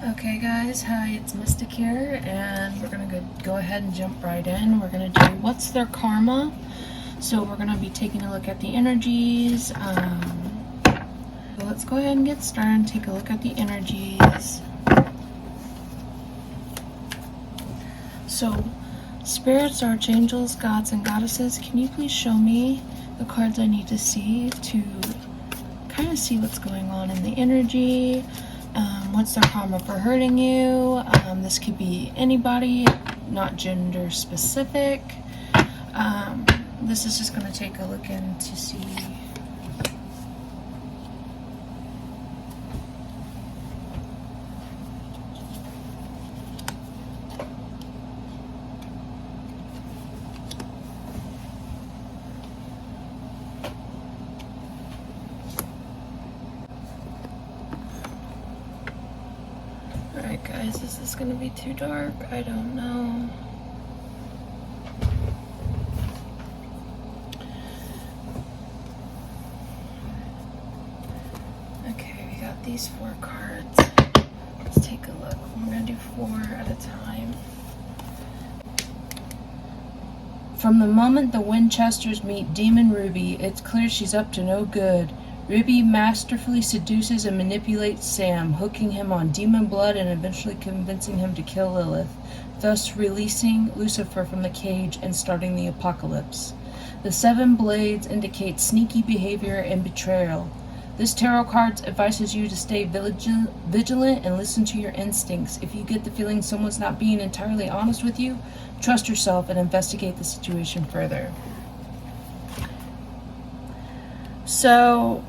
Okay guys, hi, it's Mystic here, and we're gonna go ahead and jump right in. We're gonna do what's their karma. So we're gonna be taking a look at the energies. So let's go ahead and get started and take a look at the energies. So spirits, archangels, gods, and goddesses, can you please show me the cards I need to see to kind of see what's going on in the energy? What's their karma for hurting you? This could be anybody, not gender specific. This is just going to take a look in to see. Alright guys, is this going to be too dark? I don't know. Okay, we got these 4 cards. Let's take a look. We're going to do 4 at a time. From the moment the Winchesters meet Demon Ruby, it's clear she's up to no good. Ruby masterfully seduces and manipulates Sam, hooking him on demon blood and eventually convincing him to kill Lilith, thus releasing Lucifer from the cage and starting the apocalypse. The 7 blades indicate sneaky behavior and betrayal. This tarot card advises you to stay vigilant and listen to your instincts. If you get the feeling someone's not being entirely honest with you, trust yourself and investigate the situation further. So,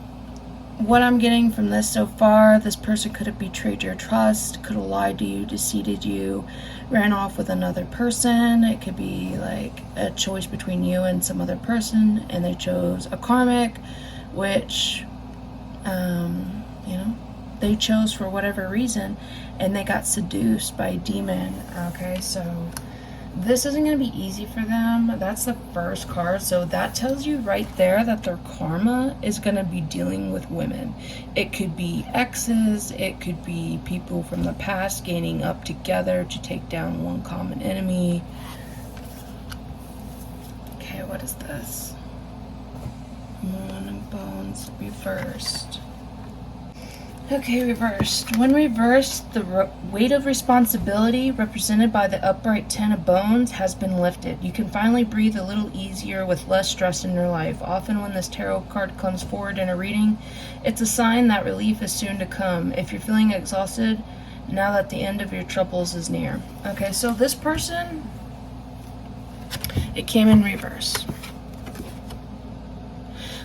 what I'm getting from this so far, this person could have betrayed your trust, could have lied to you, deceived you, ran off with another person. It could be like a choice between you and some other person, and they chose a karmic, which, they chose for whatever reason, and they got seduced by a demon. Okay, so this isn't going to be easy for them. That's the first card. So that tells you right there that their karma is going to be dealing with women. It could be exes. It could be people from the past gaining up together to take down one common enemy. Okay, what is this? Moon of Bones reversed. Okay, reversed. When reversed, the weight of responsibility represented by the upright 10 of bones has been lifted. You can finally breathe a little easier with less stress in your life. Often when this tarot card comes forward in a reading, it's a sign that relief is soon to come. If you're feeling exhausted, now that the end of your troubles is near. Okay, so this person, it came in reverse.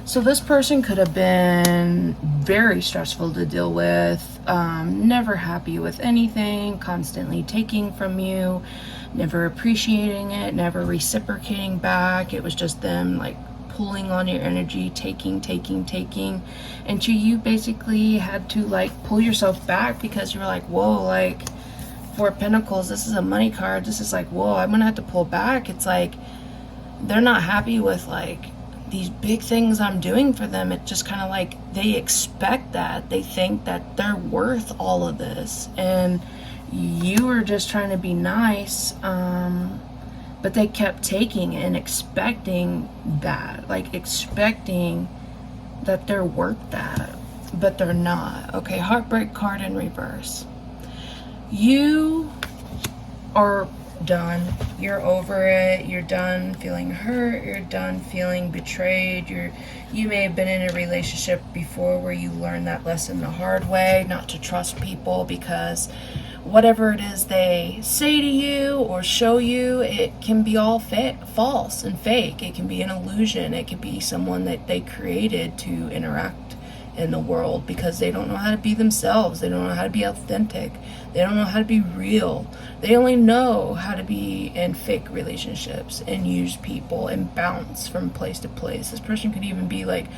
So this person could have been very stressful to deal with, never happy with anything, constantly taking from you, never appreciating it, never reciprocating back. It was just them like pulling on your energy, taking, until you basically had to like pull yourself back because you were like, whoa, like 4 of Pentacles, this is a money card. This is like, whoa, I'm gonna have to pull back. It's like they're not happy with like these big things I'm doing for them. It just kind of like they expect that. They think that they're worth all of this, and you were just trying to be nice, but they kept taking and expecting that, like expecting that they're worth that, but they're not. Okay, heartbreak card in reverse. You are done. You're over it. You're done feeling hurt. You're done feeling betrayed. You may have been in a relationship before where you learned that lesson the hard way, not to trust people, because whatever it is they say to you or show you, it can be all false and fake. It can be an illusion. It could be someone that they created to interact in the world because they don't know how to be themselves. They don't know how to be authentic. They don't know how to be real. They only know how to be in fake relationships and use people and bounce from place to place. This person could even be like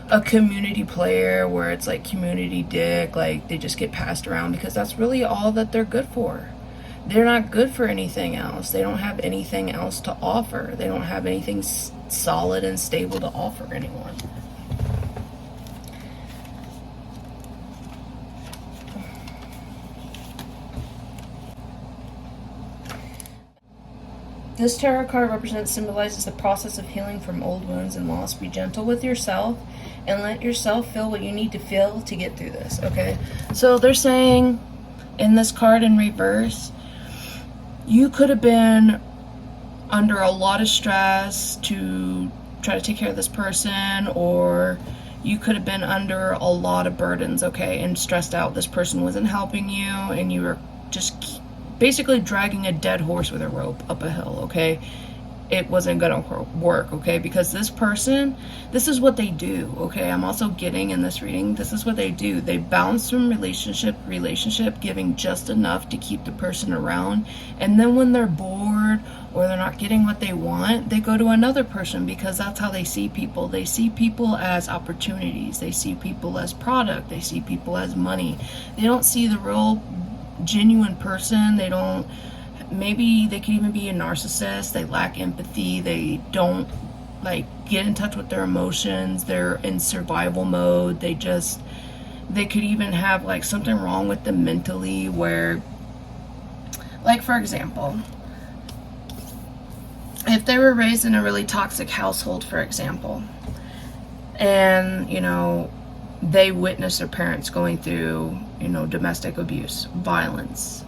a community player where it's like community dick, like they just get passed around because that's really all that they're good for. They're not good for anything else. They don't have anything else to offer. They don't have anything solid and stable to offer anyone. This tarot card symbolizes the process of healing from old wounds and loss. Be gentle with yourself and let yourself feel what you need to feel to get through this, okay? So they're saying in this card in reverse, you could have been under a lot of stress to try to take care of this person, or you could have been under a lot of burdens, okay, and stressed out. This person wasn't helping you, and you were just basically dragging a dead horse with a rope up a hill, okay? It wasn't gonna work, okay? Because this person, this is what they do, okay? I'm also getting in this reading, this is what they do. They bounce from relationship, giving just enough to keep the person around. And then when they're bored or they're not getting what they want, they go to another person, because that's how they see people. They see people as opportunities. They see people as product. They see people as money. They don't see the real, genuine person. They don't. Maybe they could even be a narcissist. They lack empathy. They don't get in touch with their emotions. They're in survival mode. They could even have something wrong with them mentally, where, for example, if they were raised in a really toxic household, for example, and they witness their parents going through domestic abuse, violence,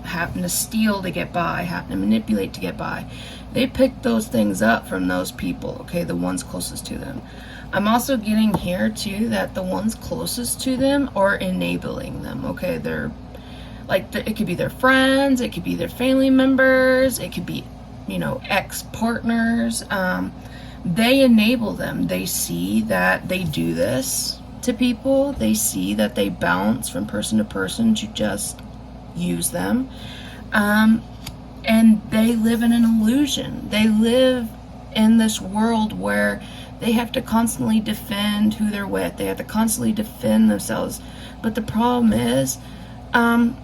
having to steal to get by, having to manipulate to get by. They pick those things up from those people, okay, the ones closest to them. I'm also getting here too that the ones closest to them are enabling them, okay? They're it could be their friends, it could be their family members, it could be ex-partners. They enable them. They see that they do this to people. They see that they bounce from person to person to just use them. And they live in an illusion. They live in this world where they have to constantly defend who they're with. They have to constantly defend themselves. But the problem is,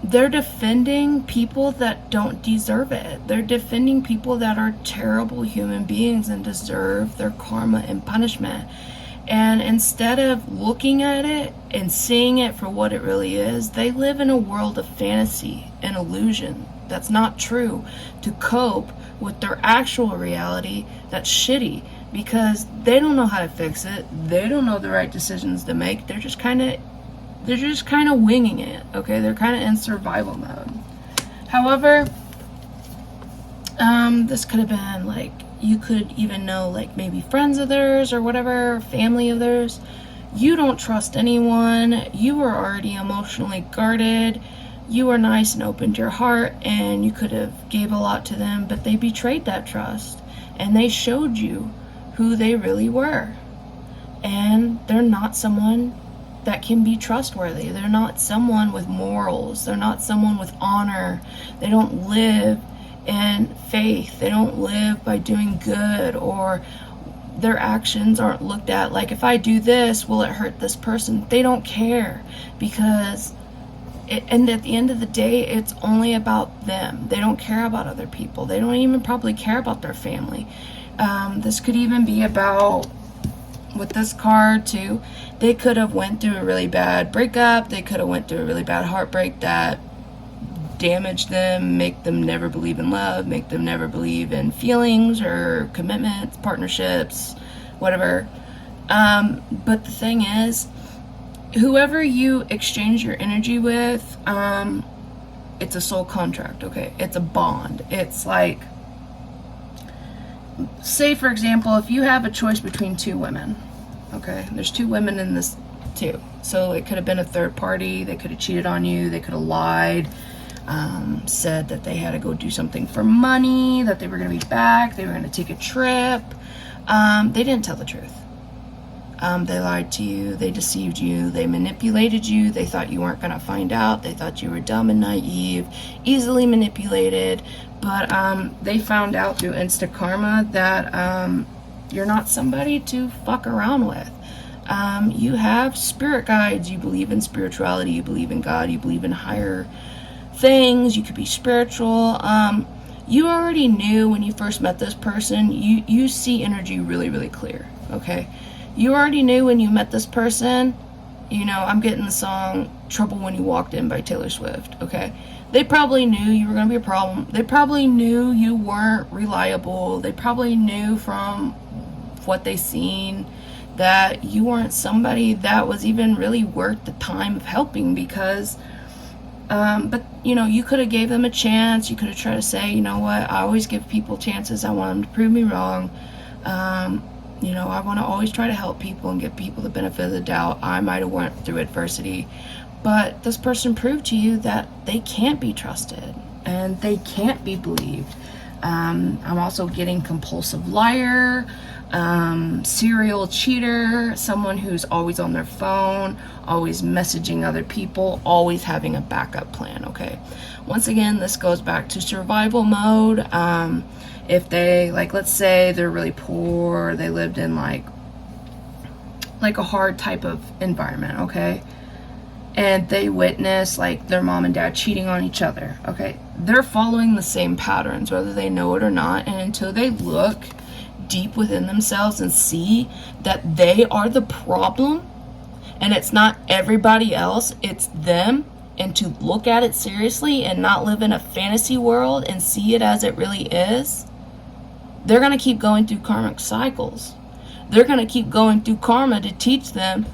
they're defending people that don't deserve it. They're defending people that are terrible human beings and deserve their karma and punishment. And instead of looking at it and seeing it for what it really is, they live in a world of fantasy and illusion that's not true, to cope with their actual reality that's shitty, because they don't know how to fix it. They don't know the right decisions to make. They're just kind of winging it, okay? They're kind of in survival mode. However, this could have been you could even know maybe friends of theirs or whatever, family of theirs. You don't trust anyone. You were already emotionally guarded. You were nice and opened your heart, and you could have gave a lot to them, but they betrayed that trust, and they showed you who they really were. And they're not someone that can be trustworthy. They're not someone with morals. They're not someone with honor. They don't live in faith. They don't live by doing good, or their actions aren't looked at if I do this, will it hurt this person? They don't care, because and at the end of the day, it's only about them. They don't care about other people. They don't even probably care about their family. This could even be about, with this card too, they could have went through a really bad breakup. They could have went through a really bad heartbreak that damaged them, make them never believe in love, make them never believe in feelings or commitments, partnerships, whatever. But the thing is, whoever you exchange your energy with, it's a soul contract, okay? It's a bond. It's say for example, if you have a choice between two women, okay? There's two women in this too. So it could have been a third party. They could have cheated on you. They could have lied, said that they had to go do something for money, that they were going to be back, they were going to take a trip. They didn't tell the truth. They lied to you, they deceived you, they manipulated you, they thought you weren't going to find out, they thought you were dumb and naive, easily manipulated, but they found out through InShot that you're not somebody to fuck around with. You have spirit guides, you believe in spirituality, you believe in God, you believe in higher things, you could be spiritual. You already knew when you first met this person, you see energy really, really clear, okay? You already knew when you met this person, I'm getting the song, Trouble When You Walked In by Taylor Swift, okay? They probably knew you were going to be a problem. They probably knew you weren't reliable. They probably knew from what they seen that you weren't somebody that was even really worth the time of helping, because but you could have gave them a chance. You could have tried to say, you know what, I always give people chances. I want them to prove me wrong. I want to always try to help people and give people the benefit of the doubt. I might have went through adversity, but this person proved to you that they can't be trusted and they can't be believed. I'm also getting compulsive liar, serial cheater, someone who's always on their phone, always messaging other people, always having a backup plan, okay? Once again, this goes back to survival mode. If they, let's say they're really poor, they lived in like a hard type of environment, okay? And they witness their mom and dad cheating on each other, okay? They're following the same patterns, whether they know it or not, and until they look deep within themselves and see that they are the problem and it's not everybody else, it's them, and to look at it seriously and not live in a fantasy world and see it as it really is, they're going to keep going through karmic cycles. They're going to keep going through karma to teach them,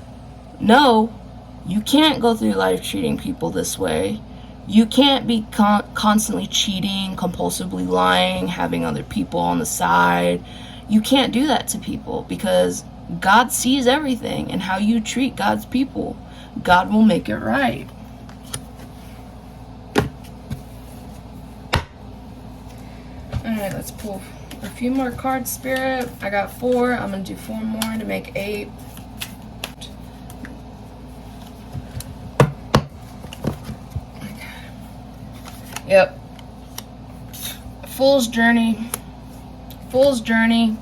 no, you can't go through life treating people this way. You can't be constantly cheating, compulsively lying, having other people on the side. You can't do that to people, because God sees everything, and how you treat God's people, God will make it right. Alright, let's pull a few more cards, Spirit. I got 4. I'm going to do 4 more to make 8. Yep. Fool's journey. Fool's journey.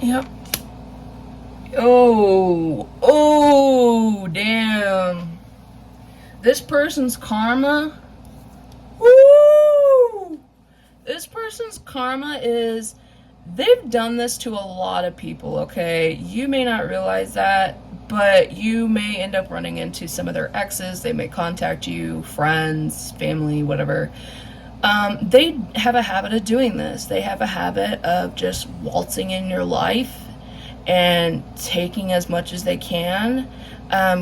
Yep. Oh, damn. This person's karma. Woo! This person's karma is, they've done this to a lot of people, okay? You may not realize that, but you may end up running into some of their exes. They may contact you, friends, family, whatever. They have a habit of doing this. They have a habit of just waltzing in your life and taking as much as they can,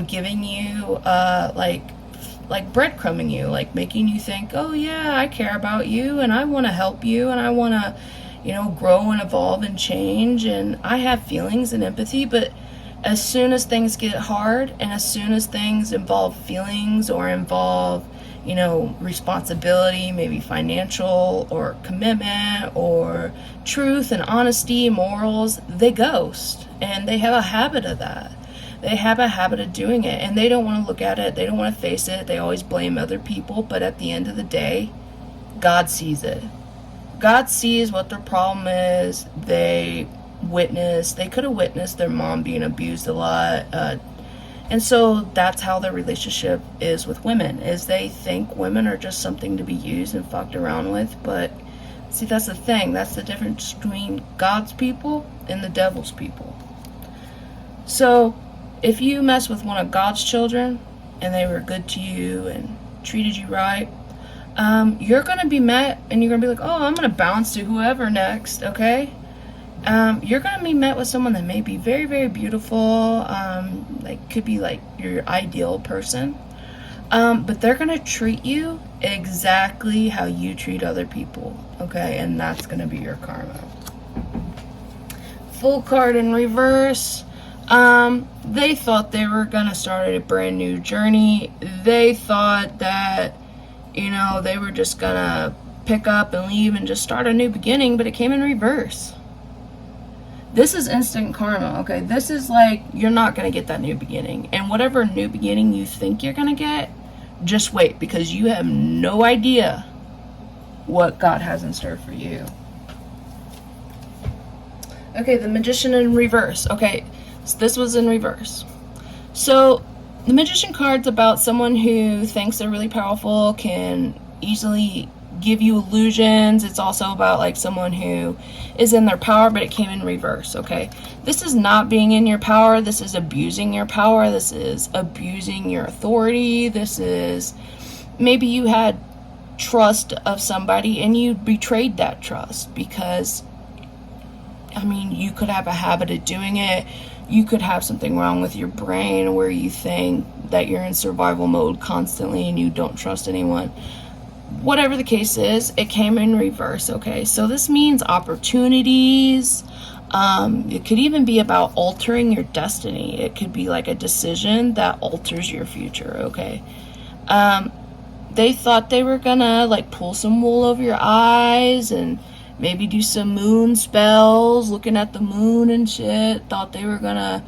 giving you, like breadcrumbing you, making you think, oh yeah, I care about you and I want to help you and I want to, grow and evolve and change, and I have feelings and empathy. But as soon as things get hard, and as soon as things involve feelings or involve, responsibility, maybe financial or commitment or truth and honesty, morals, they ghost. And they have a habit of that. They have a habit of doing it, and they don't want to look at it. They don't want to face it. They always blame other people. But at the end of the day, God sees it. God sees what their problem is. They could have witnessed their mom being abused a lot. And so that's how their relationship is with women, is they think women are just something to be used and fucked around with. But see, that's the thing. That's the difference between God's people and the devil's people. So if you mess with one of God's children and they were good to you and treated you right, you're going to be met and you're going to be like, oh, I'm going to bounce to whoever next, okay? You're going to be met with someone that may be very, very beautiful, could be your ideal person, but they're going to treat you exactly how you treat other people, okay? And that's going to be your karma. Full card in reverse. They thought they were going to start a brand new journey. They thought that, they were just going to pick up and leave and just start a new beginning, but it came in reverse. This is instant karma, okay? This is you're not going to get that new beginning. And whatever new beginning you think you're going to get, just wait, because you have no idea what God has in store for you. Okay, the Magician in reverse. Okay, so this was in reverse. So the Magician card's about someone who thinks they're really powerful, can easily give you illusions. It's also about like someone who is in their power, but it came in reverse, okay? This is not being in your power. This is abusing your power. This is abusing your authority. This is, maybe you had trust of somebody and you betrayed that trust because, I mean, you could have a habit of doing it. You could have something wrong with your brain where you think that you're in survival mode constantly and you don't trust anyone. Whatever the case is, it came in reverse, okay? So this means opportunities. It could even be about altering your destiny. It could be like a decision that alters your future, okay? They thought they were gonna like pull some wool over your eyes and maybe do some moon spells, looking at the moon and shit. Thought they were gonna,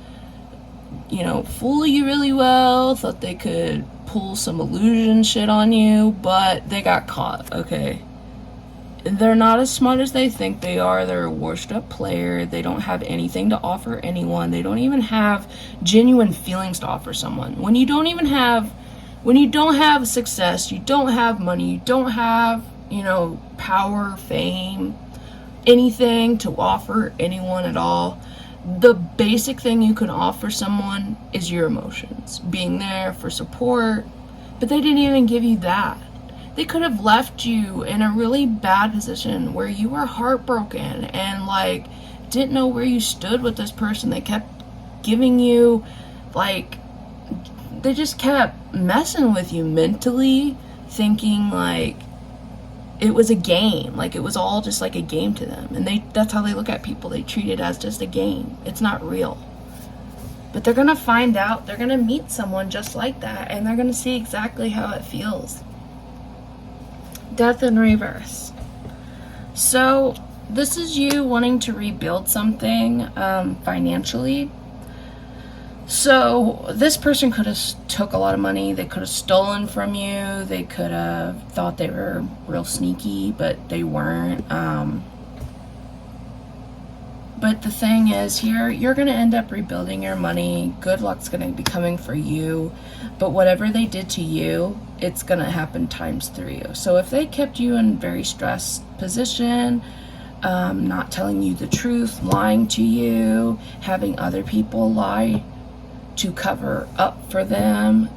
you know, fool you really well. Thought they could pull some illusion shit on you, but they got caught, okay? They're not as smart as they think they are. They're a washed up player. They don't have anything to offer anyone. They don't even have genuine feelings to offer someone. When you don't have success, you don't have money, you don't have, you know, power, fame, anything to offer anyone at all, the basic thing you can offer someone is your emotions, being there for support. But they didn't even give you that. They could have left you in a really bad position where you were heartbroken and like didn't know where you stood with this person. They kept giving you like, they just kept messing with you mentally, thinking like it was a game, like it was all just like a game to them. And that's how they look at people. They treat it as just a game. It's not real. But they're gonna find out, they're gonna meet someone just like that, and they're gonna see exactly how it feels. Death in reverse. So this is you wanting to rebuild something financially. So this person could have took a lot of money. They could have stolen from you. They could have thought they were real sneaky, but they weren't. But the thing is here, you're going to end up rebuilding your money. Good luck's going to be coming for you. But whatever they did to you, it's going to happen times 3. So if they kept you in a very stressed position, not telling you the truth, lying to you, having other people lie to cover up for them,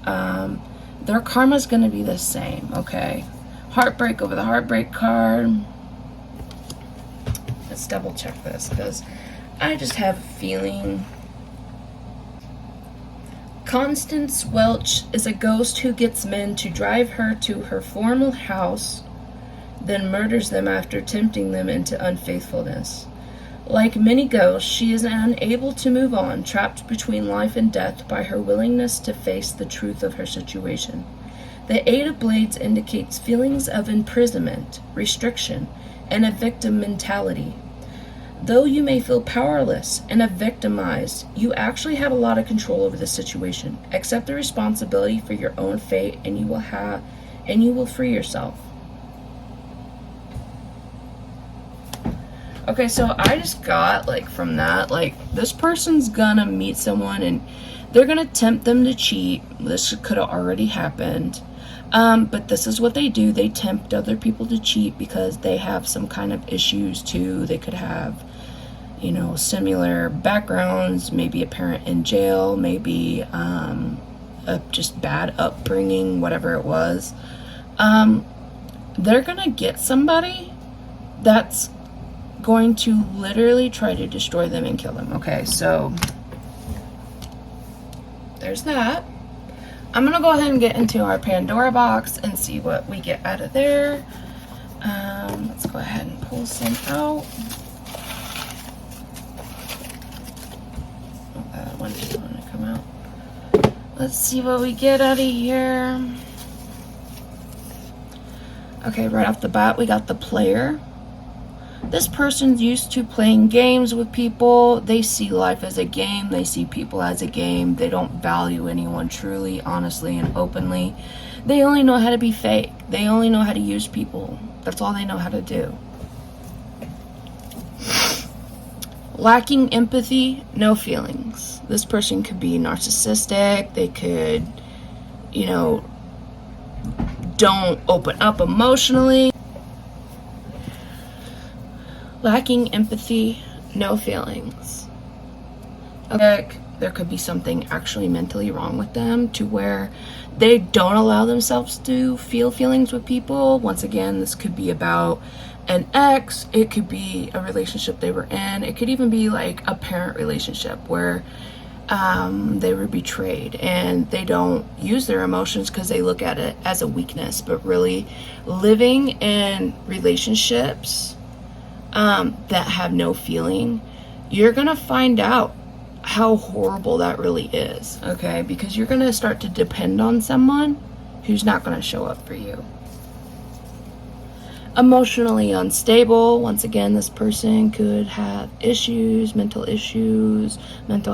their karma's going to be the same, okay? Heartbreak over the heartbreak card. Let's double check this because I just have a feeling. Constance Welch is a ghost who gets men to drive her to her former house, then murders them after tempting them into unfaithfulness. Like many ghosts, she is unable to move on, trapped between life and death by her willingness to face the truth of her situation. The 8 of Blades indicates feelings of imprisonment, restriction, and a victim mentality. Though you may feel powerless and victimized, you actually have a lot of control over the situation. Accept the responsibility for your own fate, and you will free yourself. Okay, so I just got, like, from that, like, this person's gonna meet someone and they're gonna tempt them to cheat. This could have already happened. But this is what they do. They tempt other people to cheat because they have some kind of issues too. They could have, you know, similar backgrounds, maybe a parent in jail, maybe a just bad upbringing, whatever it was. They're gonna get somebody that's going to literally try to destroy them and kill them. Okay, so there's that. I'm gonna go ahead and get into our Pandora box and see what we get out of there. Let's go ahead and pull some out. That one just wanted to come out. Let's see what we get out of here. Okay, right off the bat, we got the player. This person's used to playing games with people. They see life as a game. They see people as a game. They don't value anyone truly, honestly, and openly. They only know how to be fake. They only know how to use people. That's all they know how to do. Lacking empathy, no feelings. This person could be narcissistic. They could, you know, don't open up emotionally. lacking empathy, no feelings. Okay, there could be something actually mentally wrong with them to where they don't allow themselves to feel feelings with people. Once again, this could be about an ex, it could be a relationship they were in, it could even be like a parent relationship where they were betrayed and they don't use their emotions because they look at it as a weakness. But really, living in relationships that have no feeling, you're gonna find out how horrible that really is, okay? Because you're gonna start to depend on someone who's not gonna show up for you. Emotionally unstable, once again, this person could have issues, mental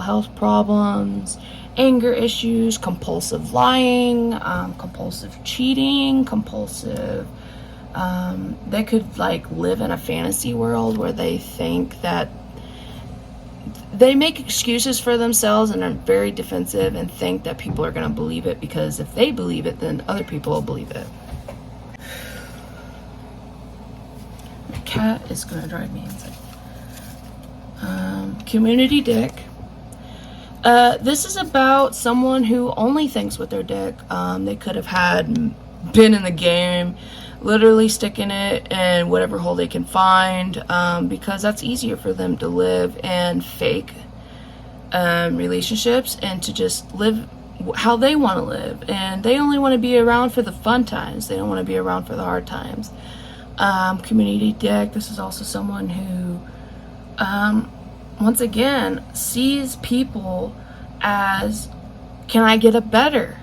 health problems, anger issues, compulsive lying, compulsive cheating, they could like live in a fantasy world where they think that they make excuses for themselves and are very defensive and think that people are going to believe it, because if they believe it, then other people will believe it. My cat is going to drive me insane. Community dick. This is about someone who only thinks with their dick. They could have been in the game, literally sticking it in whatever hole they can find, because that's easier for them to live and fake relationships and to just live how they want to live. And they only want to be around for the fun times. They don't want to be around for the hard times. Community dick. This is also someone who, once again, sees people as, can I get a better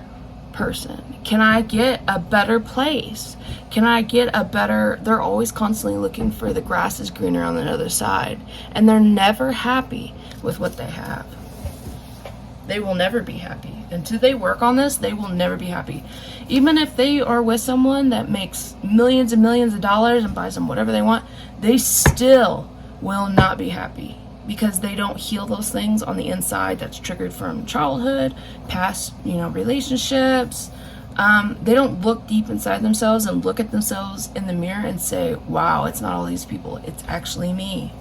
person? Can I get a better place? Can I get a better... They're always constantly looking for the grass is greener on the other side. And they're never happy with what they have. They will never be happy. Until they work on this, they will never be happy. Even if they are with someone that makes millions and millions of dollars and buys them whatever they want, they still will not be happy. Because they don't heal those things on the inside that's triggered from childhood, past, relationships. They don't look deep inside themselves and look at themselves in the mirror and say, wow, it's not all these people, it's actually me.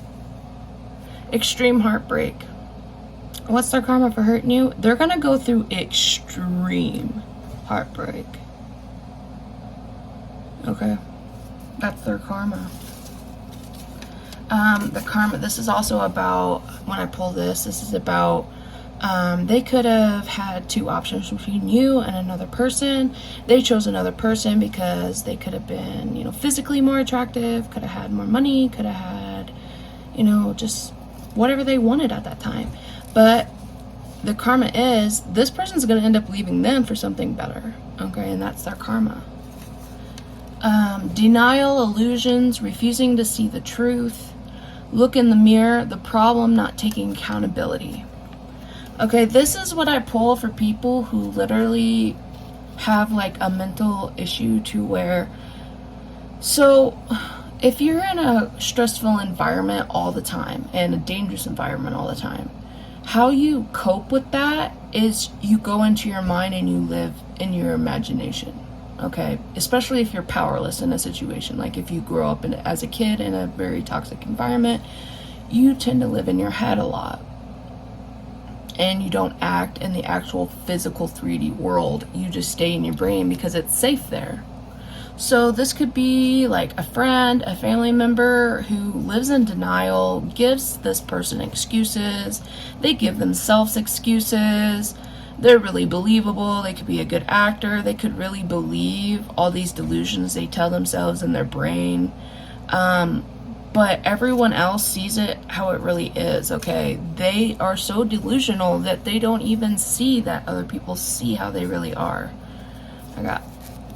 Extreme heartbreak. What's their karma for hurting you? They're going to go through extreme heartbreak. Okay? That's their karma. The karma, this is also about, when I pull this is about, they could have had two options between you and another person. They chose another person because they could have been, physically more attractive, could have had more money, could have had, just whatever they wanted at that time. But the karma is, this person's going to end up leaving them for something better. Okay, and that's their karma. Denial, illusions, refusing to see the truth. Look in the mirror, the problem, not taking accountability. Okay, this is what I pull for people who literally have like a mental issue to where, so if you're in a stressful environment all the time and a dangerous environment all the time, how you cope with that is you go into your mind and you live in your imagination. Okay, especially if you're powerless in a situation. Like if you grow up as a kid in a very toxic environment, you tend to live in your head a lot. And you don't act in the actual physical 3D world. You just stay in your brain because it's safe there. So this could be like a friend, a family member who lives in denial, gives this person excuses. They give themselves excuses. They're really believable. They could be a good actor. They could really believe all these delusions they tell themselves in their brain. But everyone else sees it how it really is, okay? They are so delusional that they don't even see that other people see how they really are. I got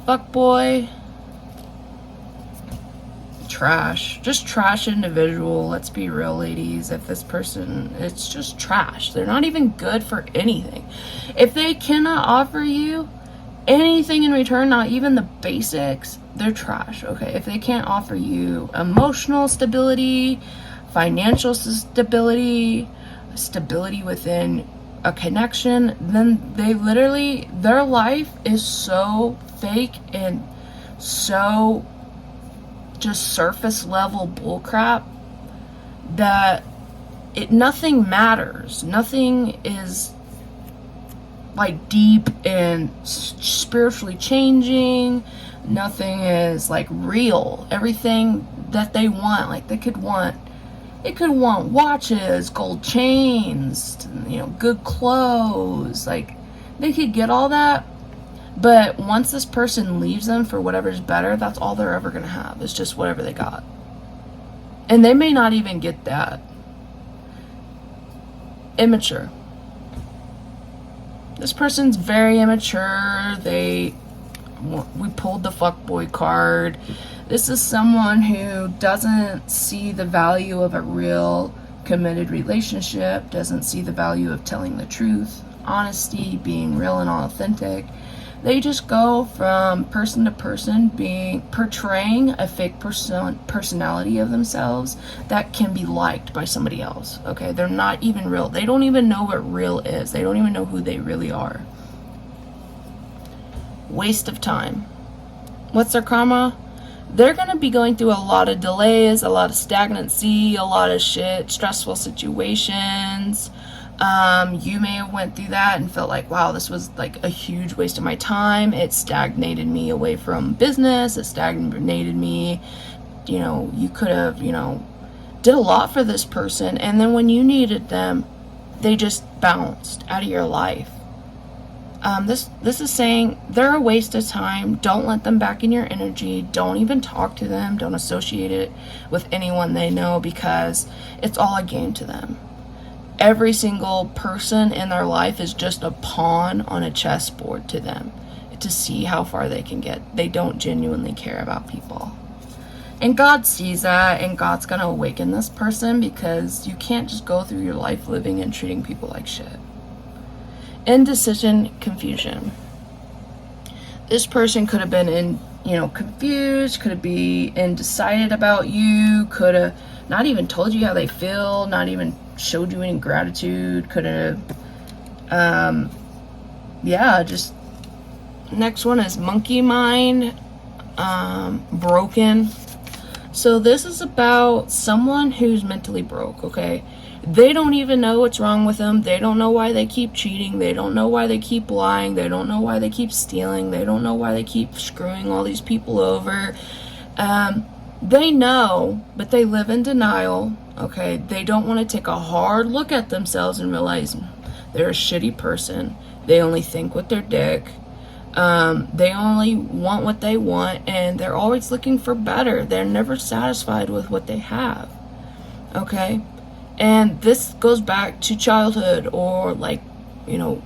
fuckboy. Trash. Just trash individual. Let's be real, ladies. If this person, it's just trash. They're not even good for anything. If they cannot offer you anything in return, not even the basics, they're trash. Okay, if they can't offer you emotional stability, financial stability, stability within a connection, then they literally, their life is so fake and so just surface level bullcrap that nothing matters. Nothing is like deep and spiritually changing. Nothing is like real. Everything that they want, like they could want watches, gold chains, good clothes, like they could get all that, but once this person leaves them for whatever's better, that's all they're ever gonna have. It's just whatever they got, and they may not even get that. Immature. This person's very immature. We pulled the fuckboy card. This is someone who doesn't see the value of a real committed relationship, doesn't see the value of telling the truth, honesty, being real and authentic. They just go from person to person, portraying a fake personality of themselves that can be liked by somebody else. Okay, they're not even real. They don't even know what real is. They don't even know who they really are. Waste of time. What's their karma? They're going to be going through a lot of delays, a lot of stagnancy, a lot of shit, stressful situations. You may have went through that and felt like, wow, this was like a huge waste of my time. It stagnated me away from business. It stagnated me. You could have, did a lot for this person. And then when you needed them, they just bounced out of your life. This is saying they're a waste of time. Don't let them back in your energy. Don't even talk to them. Don't associate it with anyone they know, because it's all a game to them. Every single person in their life is just a pawn on a chessboard to them, to see how far they can get. They don't genuinely care about people. And God sees that, and God's going to awaken this person, because you can't just go through your life living and treating people like shit. Indecision, confusion. This person could have been confused, could be undecided about you, could have not even told you how they feel, not even showed you any gratitude, could have, just, next one is monkey mind, broken. So this is about someone who's mentally broke, okay? They don't even know what's wrong with them. They don't know why they keep cheating. They don't know why they keep lying. They don't know why they keep stealing. They don't know why they keep screwing all these people over. They know, but they live in denial, okay? They don't want to take a hard look at themselves and realize they're a shitty person. They only think with their dick. They only want what they want, and they're always looking for better. They're never satisfied with what they have, okay? And this goes back to childhood, or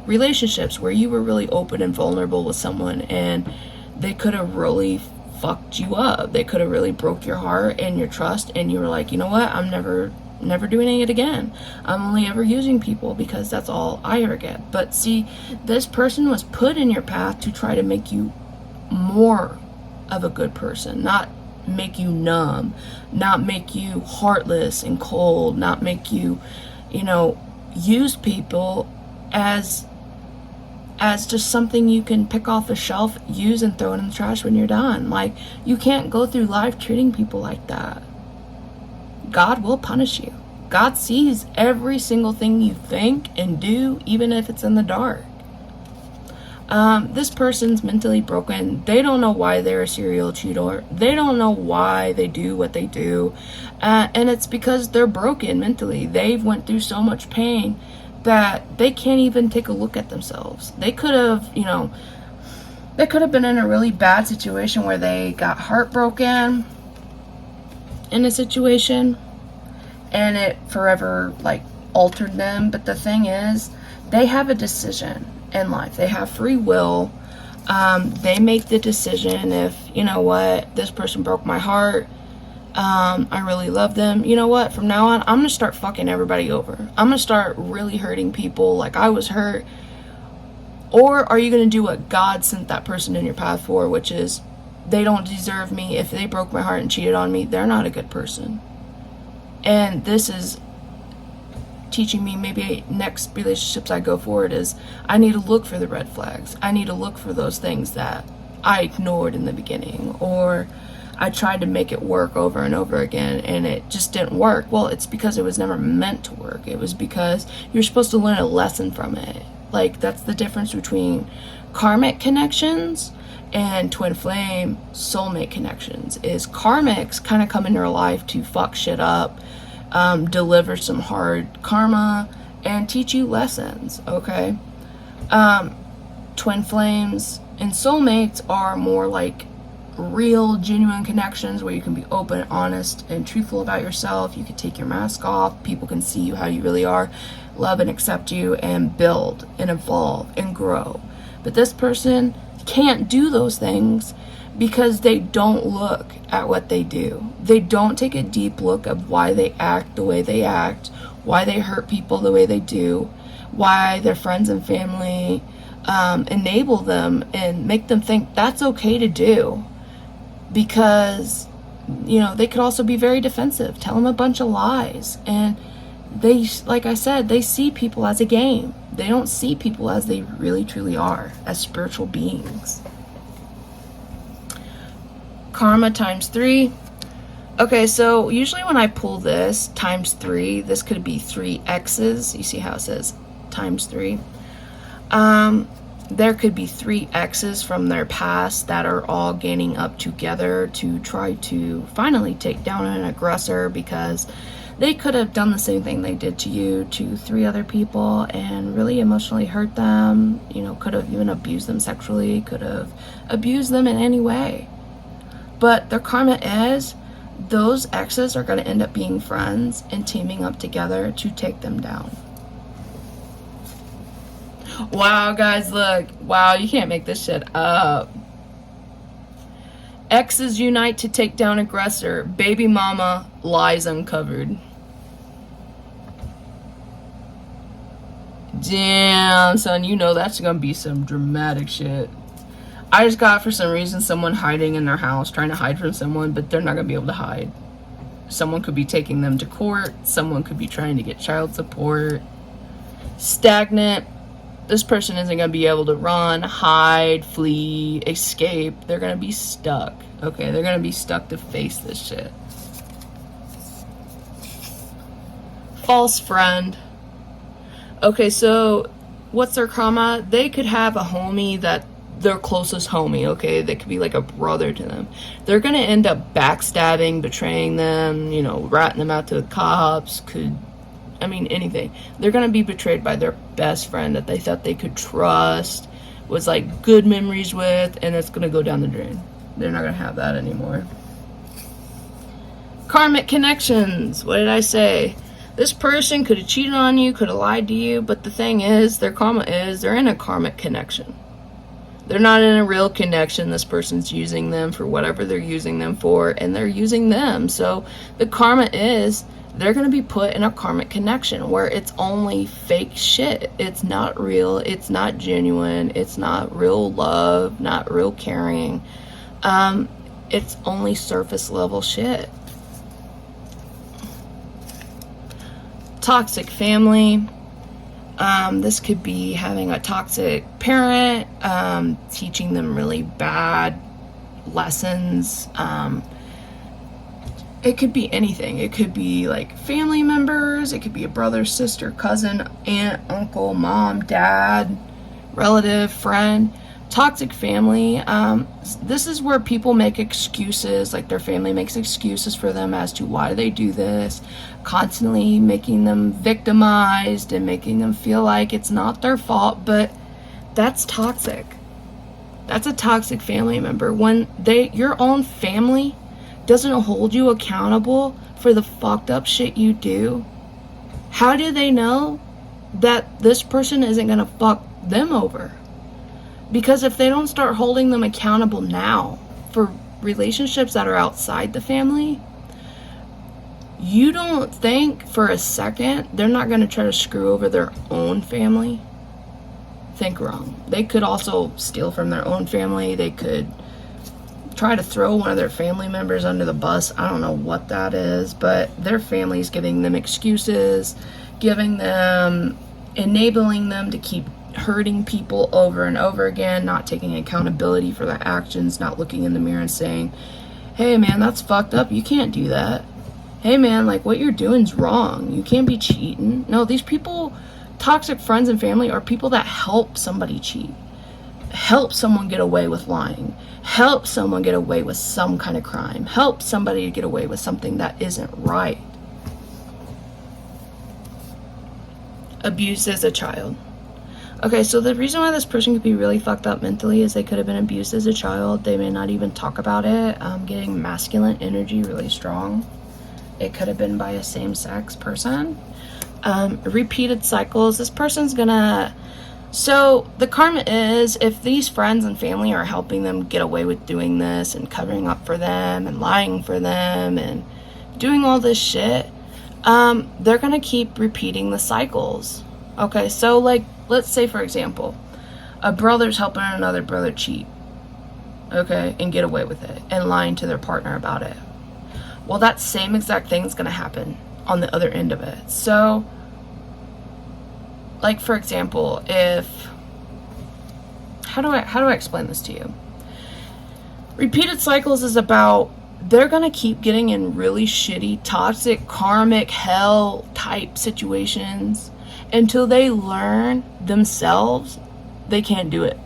relationships where you were really open and vulnerable with someone, and they could have really fucked you up. They could have really broke your heart and your trust, and you were like, you know what, I'm never doing it again. I'm only ever using people because that's all I ever get. But see, this person was put in your path to try to make you more of a good person, not make you numb, not make you heartless and cold, not make you, use people as just something you can pick off the shelf, use, and throw it in the trash when you're done. Like, you can't go through life treating people like that. God will punish you. God sees every single thing you think and do, even if it's in the dark. This person's mentally broken. They don't know why they're a serial cheater. They don't know why they do what they do. And it's because they're broken mentally. They've went through so much pain that they can't even take a look at themselves. They could have, been in a really bad situation where they got heartbroken in a situation, and it forever altered them. But the thing is, they have a decision in life. They have free will. They make the decision, if this person broke my heart, I really love them, you know what, from now on I'm gonna start fucking everybody over. I'm gonna start really hurting people like I was hurt. Or are you gonna do what God sent that person in your path for, which is, they don't deserve me. If they broke my heart and cheated on me, they're not a good person. And this is teaching me, maybe next relationships I go forward, is I need to look for the red flags. I need to look for those things that I ignored in the beginning, or I tried to make it work over and over again, and it just didn't work. Well, it's because it was never meant to work. It was because you're supposed to learn a lesson from it. Like, that's the difference between karmic connections and twin flame soulmate connections. Is karmics kind of come into your life to fuck shit up, deliver some hard karma, and teach you lessons, okay? Twin flames and soulmates are more like real, genuine connections where you can be open, honest, and truthful about yourself. You can take your mask off. People can see you how you really are, love and accept you, and build and evolve and grow. But this person can't do those things because they don't look at what they do. They don't take a deep look of why they act the way they act, why they hurt people the way they do, why their friends and family enable them and make them think that's okay to do. Because, you know, they could also be very defensive, tell them a bunch of lies. And they, like I said, they see people as a game. They don't see people as they really truly are, as spiritual beings. Karma times 3. Okay, so usually when I pull this times 3, this could be 3 X's. You see how it says times 3? There could be 3 X's from their past that are all gaining up together to try to finally take down an aggressor, because they could have done the same thing they did to you to 3 other people and really emotionally hurt them. You know, could have even abused them sexually, could have abused them in any way. But their karma is those exes are going to end up being friends and teaming up together to take them down. Wow, guys, look. Wow, you can't make this shit up. Exes unite to take down aggressor. Baby mama lies uncovered. Damn, son, you know that's gonna be some dramatic shit. I just got, for some reason, someone hiding in their house, trying to hide from someone, but they're not gonna be able to hide. Someone could be taking them to court. Someone could be trying to get child support. Stagnant. This person isn't going to be able to run, hide, flee, escape. They're going to be stuck. Okay, they're going to be stuck to face this shit. False friend. Okay, so what's their karma? They could have a homie that their closest homie, okay? They could be like a brother to them. They're going to end up backstabbing, betraying them, you know, ratting them out to the cops, anything. They're going to be betrayed by their best friend that they thought they could trust, was like good memories with, and it's going to go down the drain. They're not going to have that anymore. Karmic connections. What did I say? This person could have cheated on you, could have lied to you, but the thing is, their karma is they're in a karmic connection. They're not in a real connection. This person's using them for whatever they're using them for, and they're using them. So the karma is they're going to be put in a karmic connection where it's only fake shit. It's not real. It's not genuine. It's not real love, not real caring. It's only surface level shit. Toxic family. This could be having a toxic parent, teaching them really bad lessons. It could be anything. It could be like family members. It could be a brother, sister, cousin, aunt, uncle, mom, dad, relative, friend. Toxic family. This is where people make excuses, like their family makes excuses for them as to why they do this, constantly making them victimized and making them feel like it's not their fault, but that's toxic. That's a toxic family member. When your own family doesn't hold you accountable for the fucked up shit you do, how do they know that this person isn't gonna fuck them over? Because if they don't start holding them accountable now for relationships that are outside the family, you don't think for a second they're not going to try to screw over their own family? Think wrong. They could also steal from their own family. They could try to throw one of their family members under the bus. I don't know what that is, but their family's giving them excuses, enabling them to keep hurting people over and over again, not taking accountability for their actions, not looking in the mirror and saying, hey man, that's fucked up, you can't do that. Hey man, like what you're doing's wrong, you can't be cheating. No, these people, toxic friends and family, are people that help somebody cheat, help someone get away with lying, help someone get away with some kind of crime, help somebody to get away with something that isn't right. Abused as a child. Okay, so the reason why this person could be really fucked up mentally is they could have been abused as a child. They may not even talk about it. Getting masculine energy really strong. It could have been by a same-sex person. Repeated cycles. This person's gonna... So the karma is, if these friends and family are helping them get away with doing this and covering up for them and lying for them and doing all this shit, they're gonna keep repeating the cycles. Okay, so like, let's say for example, a brother's helping another brother cheat, okay, and get away with it and lying to their partner about it. Well, that same exact thing is gonna happen on the other end of it. So, like for example, if, how do I explain this to you? Repeated cycles is about, they're gonna keep getting in really shitty, toxic, karmic, hell type situations until they learn themselves they can't do it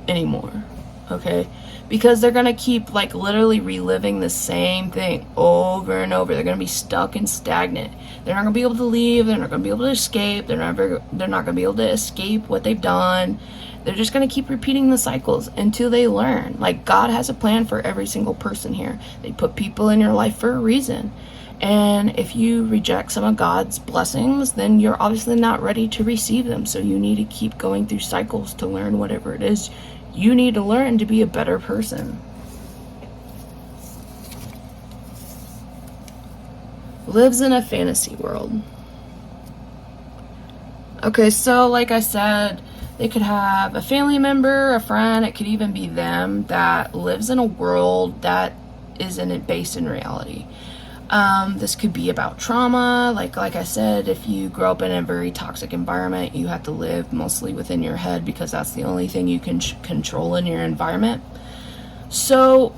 anymore. Okay, because they're gonna keep like literally reliving the same thing over and over. They're gonna be stuck and stagnant. They're not gonna be able to leave. They're not gonna be able to escape. They're not gonna be able to escape what they've done. They're just gonna keep repeating the cycles until they learn. Like, God has a plan for every single person here. They put people in your life for a reason. And if you reject some of God's blessings, then you're obviously not ready to receive them. So you need to keep going through cycles to learn whatever it is you need to learn to be a better person. Lives in a fantasy world. Okay, so like I said, they could have a family member, a friend, it could even be them that lives in a world that isn't based in reality. This could be about trauma. Like I said, if you grow up in a very toxic environment, you have to live mostly within your head because that's the only thing you can control in your environment. So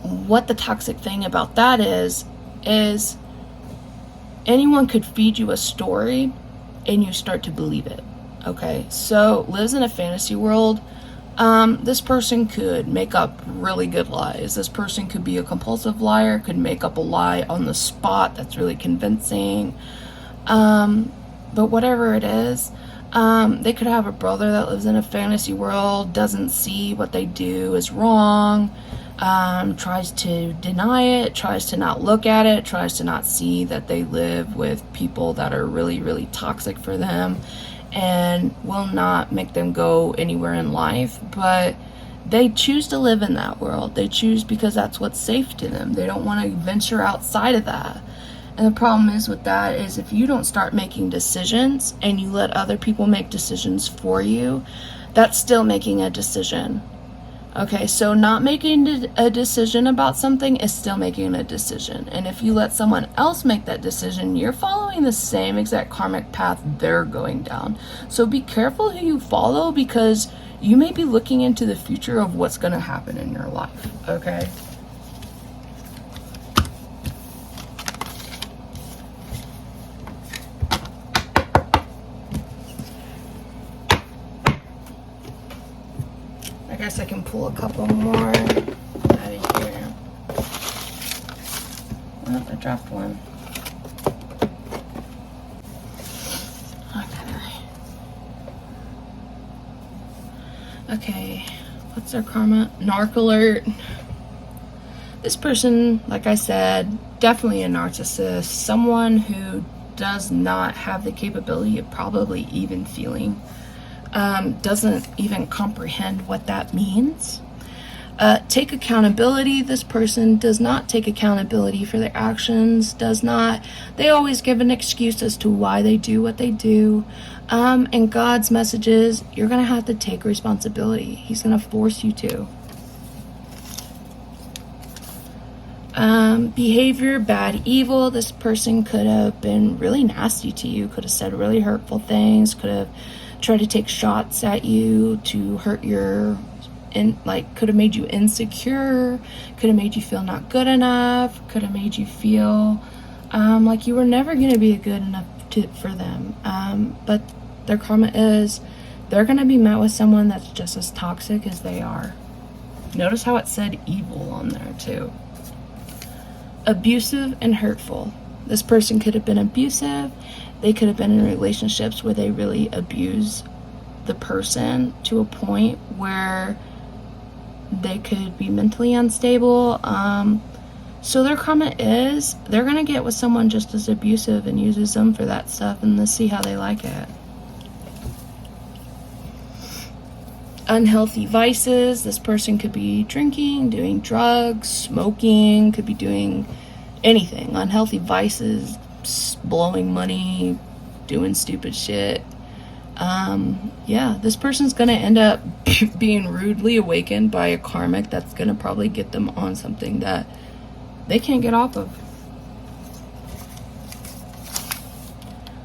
what the toxic thing about that is anyone could feed you a story and you start to believe it. Okay, so lives in a fantasy world. This person could make up really good lies. This person could be a compulsive liar, could make up a lie on the spot that's really convincing. But whatever it is, they could have a brother that lives in a fantasy world, doesn't see what they do is wrong, tries to deny it, tries to not look at it, tries to not see that they live with people that are really, really toxic for them and will not make them go anywhere in life, but they choose to live in that world. They choose because that's what's safe to them. They don't want to venture outside of that. And the problem is with that is if you don't start making decisions and you let other people make decisions for you, that's still making a decision. Okay, so not making a decision about something is still making a decision. And if you let someone else make that decision, you're following the same exact karmic path they're going down. So be careful who you follow because you may be looking into the future of what's going to happen in your life. Okay? I guess I can pull a couple more out of here. Oh, I dropped one. Okay, what's their karma? Narc alert. This person, like I said, definitely a narcissist. Someone who does not have the capability of probably even feeling. Doesn't even comprehend what that means. Take accountability. This person does not take accountability for their actions, they always give an excuse as to why they do what they do. And God's message is, you're going to have to take responsibility. He's going to force you to. Behavior, bad, evil. This person could have been really nasty to you, could have said really hurtful things, could have tried to take shots at you to hurt your could have made you insecure, could have made you feel not good enough, could have made you feel like you were never going to be good enough for them. But their karma is they're going to be met with someone that's just as toxic as they are. Notice how it said evil on there too. Abusive and hurtful. This person could have been abusive. They could have been in relationships where they really abuse the person to a point where they could be mentally unstable. So their karma is they're going to get with someone just as abusive and uses them for that stuff, and let's see how they like it. Unhealthy vices. This person could be drinking, doing drugs, smoking, could be doing anything. Unhealthy vices, blowing money, doing stupid shit. Yeah, this person's gonna end up being rudely awakened by a karmic that's gonna probably get them on something that they can't get off of.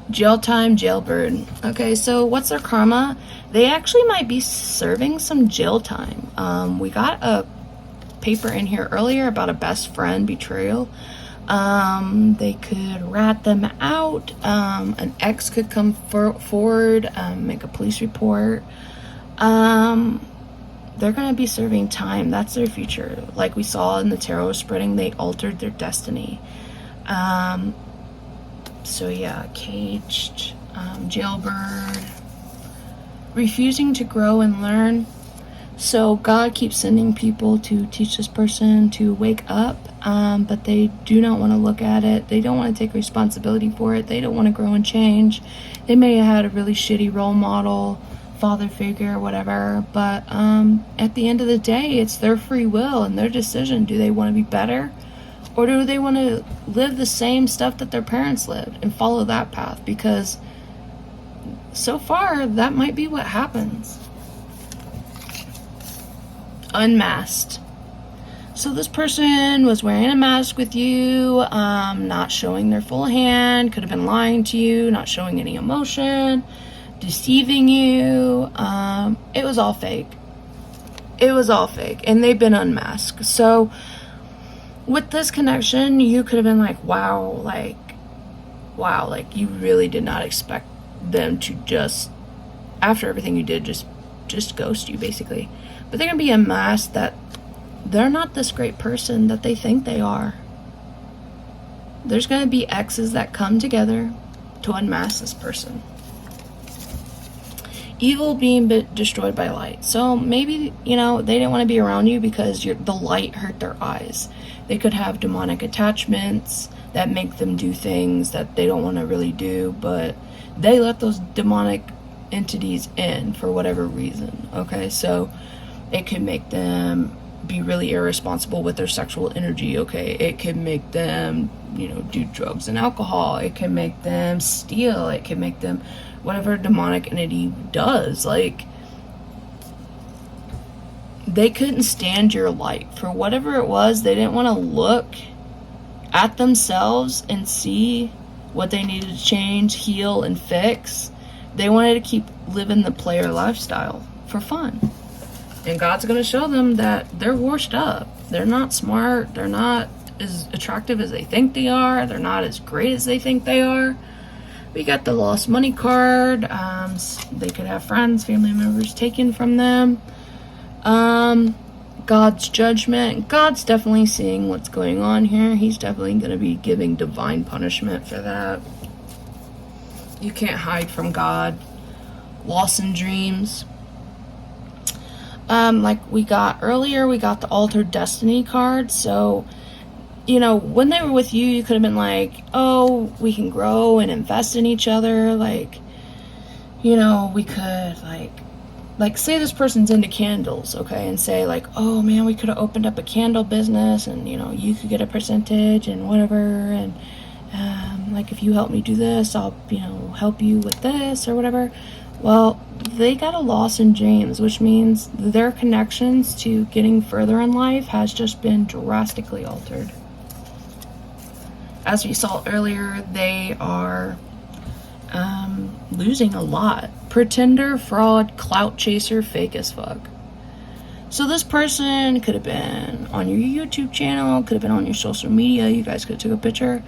Jail time, jailbird. Okay, so what's their karma? They actually might be serving some jail time. We got a paper in here earlier about a best friend betrayal. They could rat them out. An ex could come forward, make a police report. They're going to be serving time. That's their future. Like we saw in the tarot spreading, they altered their destiny. So yeah, caged, jailbird, refusing to grow and learn. So God keeps sending people to teach this person to wake up, but they do not want to look at it. They don't want to take responsibility for it. They don't want to grow and change. They may have had a really shitty role model, father figure, whatever, but at the end of the day, it's their free will and their decision. Do they want to be better? Or do they want to live the same stuff that their parents lived and follow that path? Because so far, that might be what happens. Unmasked. So this person was wearing a mask with you, not showing their full hand, could have been lying to you, not showing any emotion, deceiving you. It was all fake. It was all fake. And they've been unmasked. So with this connection, you could have been like, wow, you really did not expect them to just, after everything you did, just ghost you, basically. But they're going to be unmasked that they're not this great person that they think they are. There's going to be exes that come together to unmask this person. Evil being destroyed by light. So maybe, they didn't want to be around you because the light hurt their eyes. They could have demonic attachments that make them do things that they don't want to really do, but they let those demonic entities in for whatever reason. Okay, so it could make them be really irresponsible with their sexual energy. Okay, it could make them, do drugs and alcohol. It can make them steal. It can make them whatever demonic entity does. Like, they couldn't stand your light for whatever it was. They didn't want to look at themselves and see what they needed to change, heal, and fix. They wanted to keep living the player lifestyle for fun. And God's going to show them that they're washed up. They're not smart. They're not as attractive as they think they are. They're not as great as they think they are. We got the lost money card. They could have friends, family members taken from them. God's judgment. God's definitely seeing what's going on here. He's definitely going to be giving divine punishment for that. You can't hide from God. Loss in dreams. Like we got earlier, we got the altered destiny card. So, when they were with you, you could have been like, oh, we can grow and invest in each other. Like, we could like say this person's into candles, okay, and say like, oh man, we could have opened up a candle business and you could get a percentage and whatever, and like if you help me do this, I'll help you with this or whatever. Well, they got a loss in dreams, which means their connections to getting further in life has just been drastically altered. As we saw earlier, they are losing a lot. Pretender, fraud, clout chaser, fake as fuck. So this person could have been on your YouTube channel, could have been on your social media. You guys could have took a picture,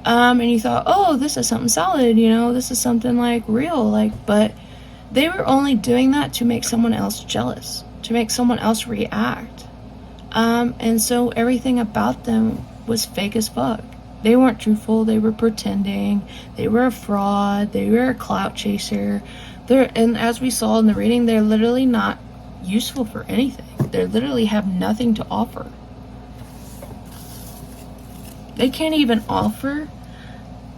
and you thought, oh, this is something solid, you know, this is something like real, like, but they were only doing that to make someone else jealous, to make someone else react. And so everything about them was fake as fuck. They weren't truthful. They were pretending. They were a fraud. They were a clout chaser. And as we saw in the reading, they're literally not useful for anything. They literally have nothing to offer. They can't even offer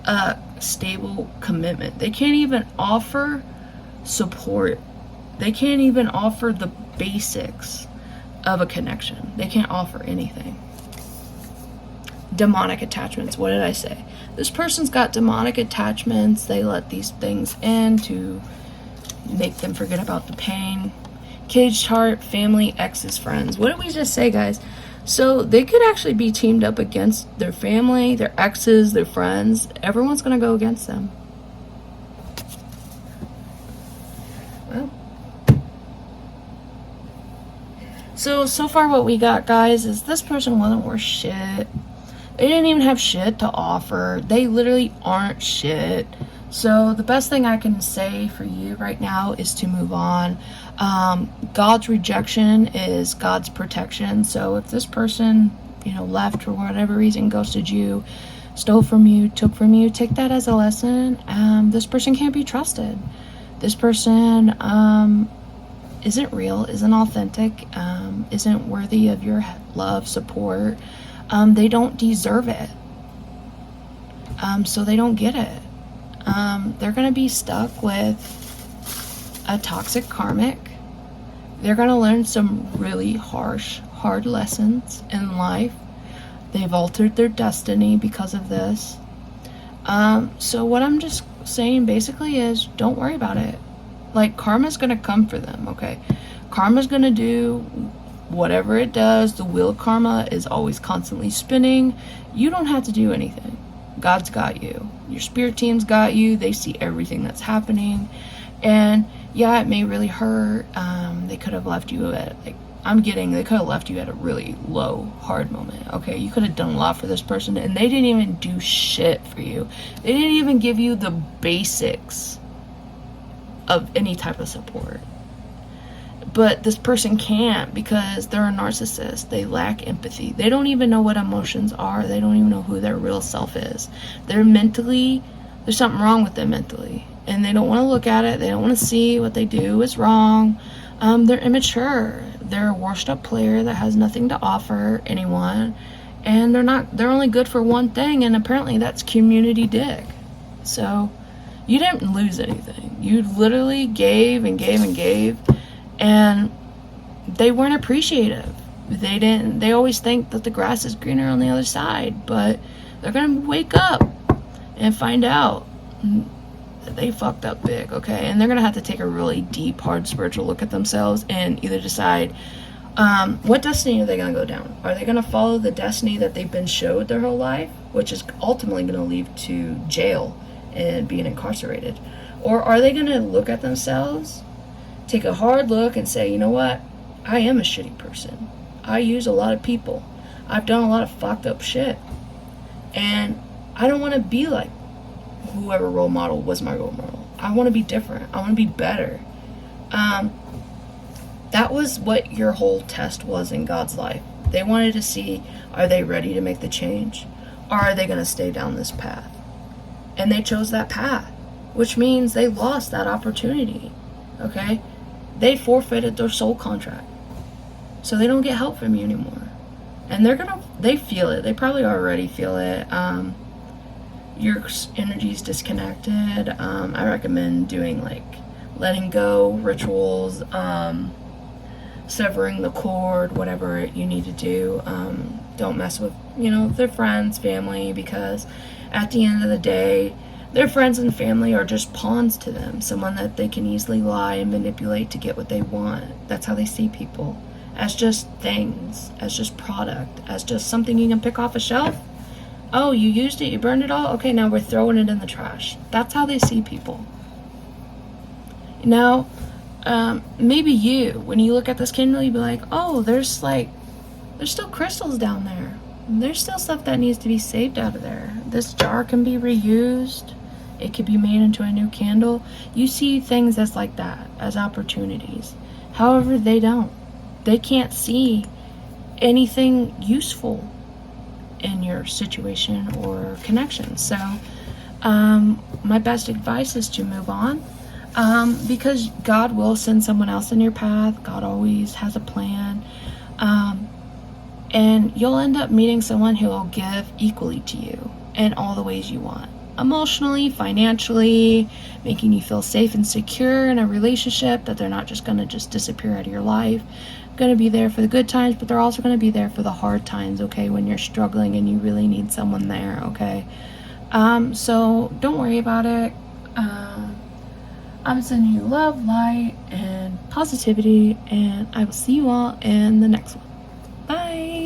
a stable commitment. They can't even offer support. They can't even offer the basics of a connection. They can't offer anything. Demonic attachments. What did I say? This person's got demonic attachments. They let these things in to make them forget about the pain. Caged heart, family, exes, friends. What did we just say, guys? So they could actually be teamed up against their family, their exes, their friends. Everyone's going to go against them. Well. So far what we got, guys, is this person wasn't worth shit. They didn't even have shit to offer. They literally aren't shit. So the best thing I can say for you right now is to move on. God's rejection is God's protection. So if this person, you know, left for whatever reason, ghosted you, stole from you, took from you, take that as a lesson. This person can't be trusted. This person isn't real, isn't authentic, isn't worthy of your love, support. They don't deserve it. So they don't get it. They're going to be stuck with a toxic karmic. They're going to learn some really hard lessons in life. They've altered their destiny because of this. So what I'm just saying basically is don't worry about it. Like, karma's going to come for them, okay? Karma's going to do whatever it does. The wheel of karma is always constantly spinning. You don't have to do anything. God's got you. Your spirit team's got you. They see everything that's happening. And yeah, it may really hurt. They could have left you at, like, they could have left you at a really low, hard moment. Okay, you could have done a lot for this person, and they didn't even do shit for you. They didn't even give you the basics of any type of support. But this person can't, because they're a narcissist. They lack empathy. They don't even know what emotions are. They don't even know who their real self is. There's something wrong with them mentally. And they don't want to look at it. They don't want to see what they do is wrong. They're immature. They're a washed up player that has nothing to offer anyone. And they're only good for one thing, and apparently that's community dick. So you didn't lose anything. You literally gave and gave and gave. And they weren't appreciative. They always think that the grass is greener on the other side, but they're gonna wake up and find out that they fucked up big, okay? And they're gonna have to take a really deep, hard spiritual look at themselves and either decide what destiny are they gonna go down. Are they gonna follow the destiny that they've been showed their whole life, which is ultimately gonna lead to jail and being incarcerated? Or are they gonna look at themselves, take a hard look, and say, you know what? I am a shitty person. I use a lot of people. I've done a lot of fucked up shit. And I don't want to be like whoever role model was my role model. I want to be different. I want to be better. That was what your whole test was in God's life. They wanted to see, are they ready to make the change? Or are they going to stay down this path? And they chose that path, which means they lost that opportunity. Okay? They forfeited their soul contract. So they don't get help from you anymore. And they feel it. They probably already feel it. Your energy's disconnected. I recommend doing like letting go rituals, severing the cord, whatever you need to do. Don't mess with, their friends, family, because at the end of the day, their friends and family are just pawns to them. Someone that they can easily lie and manipulate to get what they want. That's how they see people. As just things, as just product, as just something you can pick off a shelf. Oh, you used it, you burned it all? Okay, now we're throwing it in the trash. That's how they see people. Now, maybe you, when you look at this candle, you'd be like, oh, there's still crystals down there. There's still stuff that needs to be saved out of there. This jar can be reused. It could be made into a new candle. You see things as like that, as opportunities. However, they don't. They can't see anything useful in your situation or connection. So, my best advice is to move on. Because God will send someone else in your path. God always has a plan. And you'll end up meeting someone who will give equally to you in all the ways you want. Emotionally, financially, making you feel safe and secure in a relationship, that they're not just going to just disappear out of your life. Going to be there for the good times, but they're also going to be there for the hard times, okay, when you're struggling and you really need someone there, okay? So don't worry about it. I'm sending you love, light, and positivity, and I will see you all in the next one. Bye!